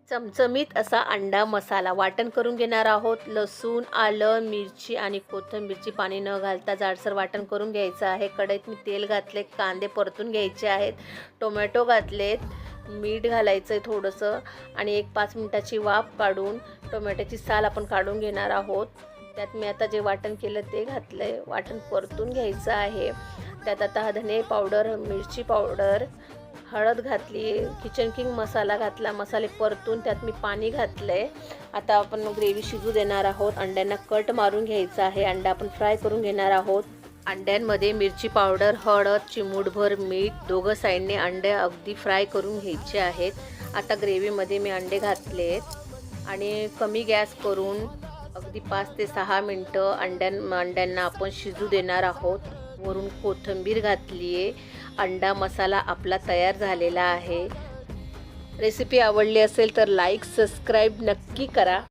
चमचमीत असा अंडा मसाला वाटण करून घेणार आहोत। लसूण, आलं, मिरची आणि कोथिंबीरची पाणी न घालता जाडसर वाटण करून घ्यायचं आहे। कढईत मी तेल घातले, कांदे परतून घ्यायचे आहेत, टोमॅटो घातलेत, मीठ घालायचं आहे थोडंसं आणि एक 5 मिनिटाची वाफ काढून टोमॅटोची साल आपण काढून घेणार आहोत। त्यात मी आता जे वाटण केलं ते घातलं आहे, वाटण परतून घ्यायचं आहे। त्यात आता धने पावडर, मिरची पावडर, हळद घातली, किचन किंग मसाला घातला, मसाले परतून त्यात मी पाणी घातलंय। आता आपण ग्रेव्ही शिजू देणार आहोत। अंड्यांना कट मारून घ्यायचा आहे, अंडा आपण फ्राय करून घेणार आहोत। अंड्यांमध्ये मिरची पावडर, हळद, चिमूटभर मीठ, दोघं साईडने अंडे अगदी फ्राय करून घ्यायचे आहेत। आता ग्रेव्हीमध्ये मी अंडे घातलेत आणि कमी गॅस करून अगदी 5 ते 6 मिनटं अंड्यांना आपण शिजू देणार आहोत। वरून कोथिंबीर घातली आहे। अंडा मसाला आपला तयार झालेला आहे। रेसिपी आवडली असेल तर लाईक, सबस्क्राईब नक्की करा।